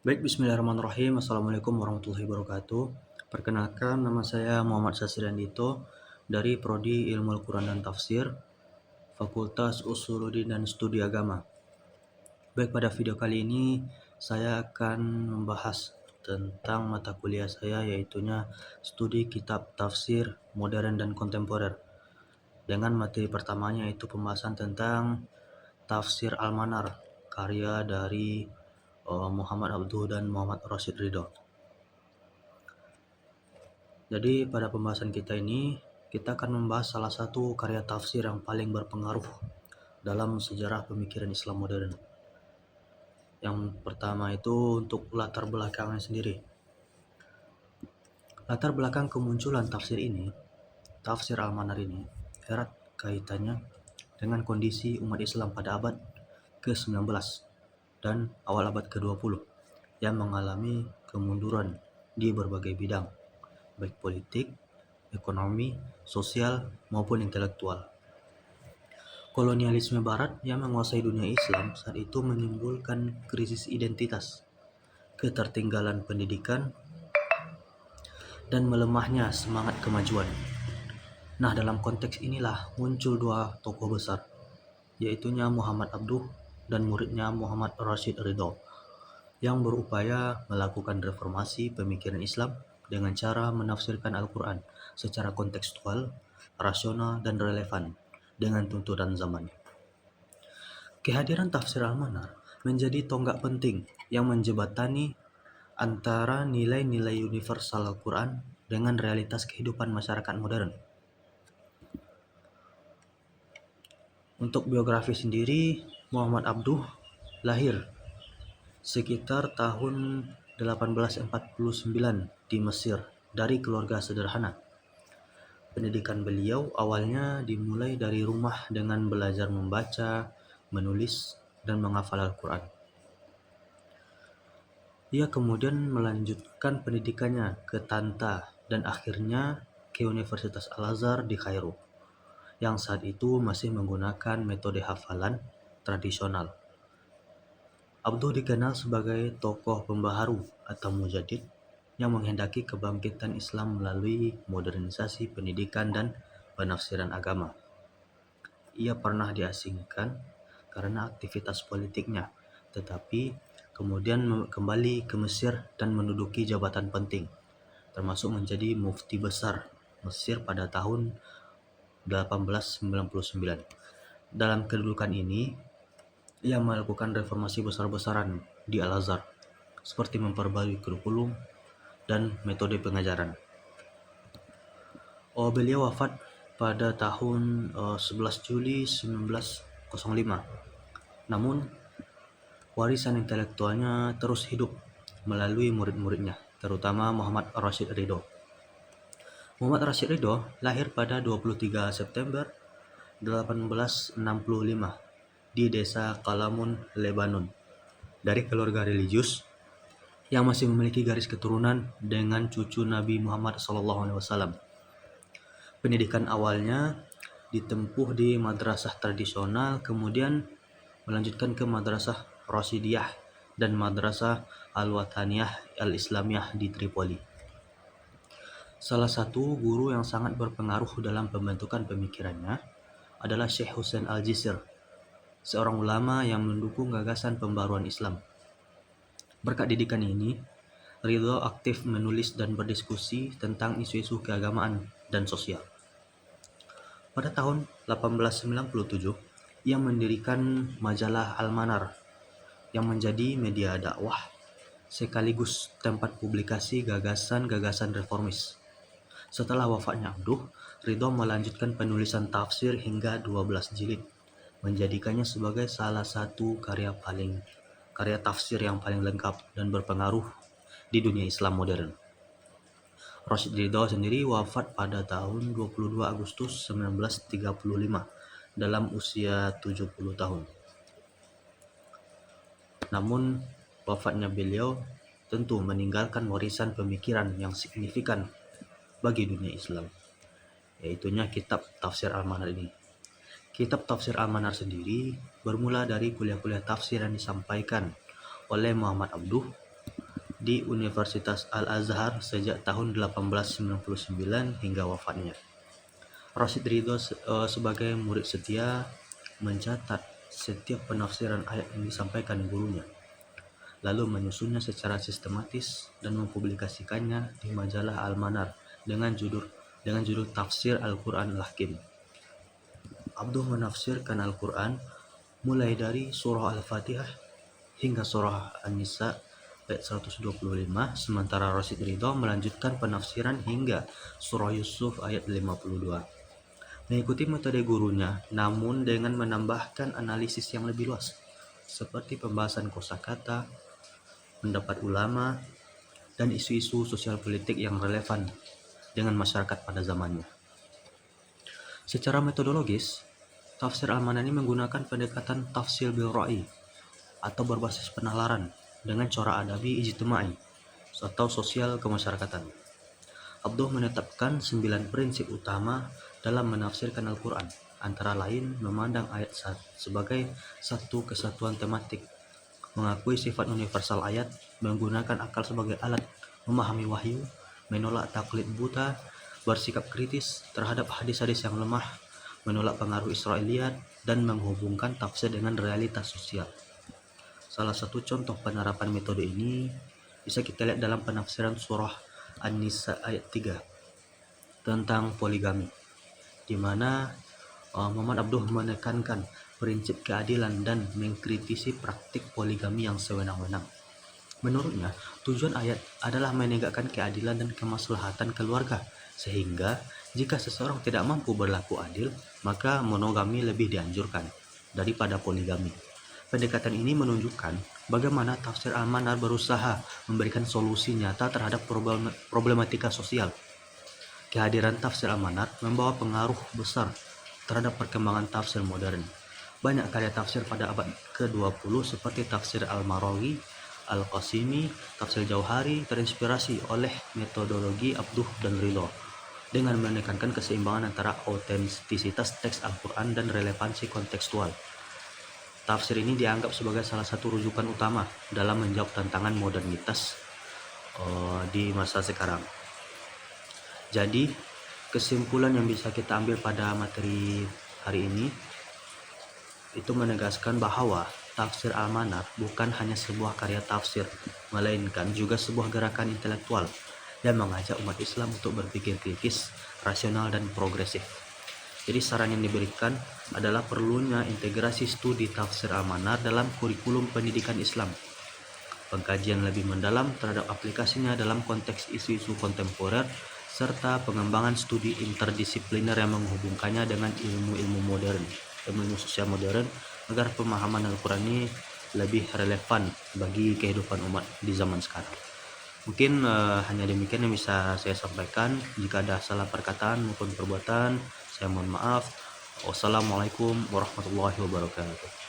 Baik, bismillahirrahmanirrahim. Assalamualaikum warahmatullahi wabarakatuh. Perkenalkan, nama saya Muhammad Sasriandito dari Prodi Ilmu Al-Quran dan Tafsir, Fakultas Usuluddin dan Studi Agama. Baik, pada video kali ini saya akan membahas tentang mata kuliah saya, yaitunya Studi Kitab Tafsir Modern dan Kontemporer. Dengan materi pertamanya yaitu pembahasan tentang Tafsir Al-Manar, karya dari Muhammad Abduh dan Muhammad Rashid Ridho. Jadi pada pembahasan kita ini, kita akan membahas salah satu karya tafsir yang paling berpengaruh dalam sejarah pemikiran Islam modern. Yang pertama itu untuk latar belakangnya sendiri. Latar belakang kemunculan tafsir ini, tafsir Al-Manar ini, erat kaitannya dengan kondisi umat Islam pada abad ke-19 dan awal abad ke-20 yang mengalami kemunduran di berbagai bidang, baik politik, ekonomi, sosial, maupun intelektual. Kolonialisme Barat yang menguasai dunia Islam saat itu menimbulkan krisis identitas, ketertinggalan pendidikan, dan melemahnya semangat kemajuan. Nah, dalam konteks inilah muncul dua tokoh besar, yaitunya Muhammad Abduh dan muridnya Muhammad Rashid Ridho, yang berupaya melakukan reformasi pemikiran Islam dengan cara menafsirkan Al-Quran secara kontekstual, rasional, dan relevan dengan tuntutan zaman. Kehadiran tafsir Al-Manar menjadi tonggak penting yang menjembatani antara nilai-nilai universal Al-Quran dengan realitas kehidupan masyarakat modern. Untuk biografi sendiri, Muhammad Abduh lahir sekitar tahun 1849 di Mesir dari keluarga sederhana. Pendidikan beliau awalnya dimulai dari rumah dengan belajar membaca, menulis, dan menghafal Al-Quran. Ia kemudian melanjutkan pendidikannya ke Tanta dan akhirnya ke Universitas Al-Azhar di Kairo, yang saat itu masih menggunakan metode hafalan tradisional. Abduh dikenal sebagai tokoh pembaharu atau mujadid yang menghendaki kebangkitan Islam melalui modernisasi pendidikan dan penafsiran agama. Ia pernah diasingkan karena aktivitas politiknya, tetapi kemudian kembali ke Mesir dan menduduki jabatan penting, termasuk menjadi mufti besar Mesir pada tahun 1899. Dalam kedudukan ini, ia melakukan reformasi besar-besaran di Al-Azhar, seperti memperbarui kurikulum dan metode pengajaran. Beliau wafat pada tahun 11 Juli 1905. Namun, warisan intelektualnya terus hidup melalui murid-muridnya, terutama Muhammad Rashid Ridho. Muhammad Rashid Ridho lahir pada 23 September 1865 di desa Kalamun, Lebanon, dari keluarga religius yang masih memiliki garis keturunan dengan cucu Nabi Muhammad SAW. Pendidikan awalnya ditempuh di madrasah tradisional, kemudian melanjutkan ke madrasah Rasidiyah dan madrasah Al-Wataniyah Al-Islamiyah di Tripoli. Salah satu guru yang sangat berpengaruh dalam pembentukan pemikirannya adalah Syekh Husain Al-Jisr, seorang ulama yang mendukung gagasan pembaruan Islam. Berkat didikan ini, Ridho aktif menulis dan berdiskusi tentang isu-isu keagamaan dan sosial. Pada tahun 1897, ia mendirikan majalah Al-Manar yang menjadi media dakwah sekaligus tempat publikasi gagasan-gagasan reformis. Setelah wafatnya Abduh, Ridho melanjutkan penulisan tafsir hingga 12 jilid, menjadikannya sebagai salah satu karya tafsir yang paling lengkap dan berpengaruh di dunia Islam modern. Rashid Ridho sendiri wafat pada tahun 22 Agustus 1935 dalam usia 70 tahun. Namun, wafatnya beliau tentu meninggalkan warisan pemikiran yang signifikan bagi dunia Islam, yaitunya kitab Tafsir Al-Manar ini. Kitab Tafsir Al-Manar sendiri bermula dari kuliah-kuliah tafsir yang disampaikan oleh Muhammad Abduh di Universitas Al-Azhar sejak tahun 1899 hingga wafatnya. Rashid Ridho sebagai murid setia mencatat setiap penafsiran ayat yang disampaikan gurunya, lalu menyusunnya secara sistematis dan mempublikasikannya di majalah Al-Manar dengan judul Tafsir Al-Quran Al-Hakim. Abduh menafsirkan Al-Quran mulai dari surah Al-Fatihah hingga surah An-Nisa ayat 125, sementara Rashid Ridho melanjutkan penafsiran hingga surah Yusuf ayat 52. Mengikuti metode gurunya, namun dengan menambahkan analisis yang lebih luas, seperti pembahasan kosakata, pendapat ulama, dan isu-isu sosial politik yang relevan dengan masyarakat pada zamannya. Secara metodologis, tafsir Al-Manani menggunakan pendekatan tafsir bil ra'i atau berbasis penalaran dengan corak adabi ijtimai atau sosial kemasyarakatan. Abduh menetapkan 9 prinsip utama dalam menafsirkan Al-Quran, antara lain memandang ayat sebagai satu kesatuan tematik, mengakui sifat universal ayat, menggunakan akal sebagai alat memahami wahyu, menolak taklid buta, bersikap kritis terhadap hadis-hadis yang lemah, menolak pengaruh Israiliyat, dan menghubungkan tafsir dengan realitas sosial. Salah satu contoh penerapan metode ini bisa kita lihat dalam penafsiran surah An-Nisa ayat 3 tentang poligami, di mana Muhammad Abduh menekankan prinsip keadilan dan mengkritisi praktik poligami yang sewenang-wenang. Menurutnya, tujuan ayat adalah menegakkan keadilan dan kemaslahatan keluarga, sehingga jika seseorang tidak mampu berlaku adil, maka monogami lebih dianjurkan daripada poligami. Pendekatan ini menunjukkan bagaimana tafsir Al-Manar berusaha memberikan solusi nyata terhadap problematika sosial. Kehadiran tafsir Al-Manar membawa pengaruh besar terhadap perkembangan tafsir modern. Banyak karya tafsir pada abad ke-20 seperti tafsir Al-Marawi, Al-Qasimi, tafsir Jauhari terinspirasi oleh metodologi Abduh dan Ridho dengan menekankan keseimbangan antara autentisitas teks Al-Quran dan relevansi kontekstual. Tafsir ini dianggap sebagai salah satu rujukan utama dalam menjawab tantangan modernitas di masa sekarang. Jadi, kesimpulan yang bisa kita ambil pada materi hari ini itu menegaskan bahwa tafsir Al-Manar bukan hanya sebuah karya tafsir, melainkan juga sebuah gerakan intelektual dan mengajak umat Islam untuk berpikir kritis, rasional, dan progresif. Jadi saran yang diberikan adalah perlunya integrasi studi tafsir Al-Manar dalam kurikulum pendidikan Islam, pengkajian lebih mendalam terhadap aplikasinya dalam konteks isu-isu kontemporer, serta pengembangan studi interdisipliner yang menghubungkannya dengan ilmu-ilmu modern, ilmu sosial modern, agar pemahaman Al-Quran ini lebih relevan bagi kehidupan umat di zaman sekarang. Mungkin hanya demikian yang bisa saya sampaikan. Jika ada salah perkataan maupun perbuatan, saya mohon maaf. Wassalamualaikum warahmatullahi wabarakatuh.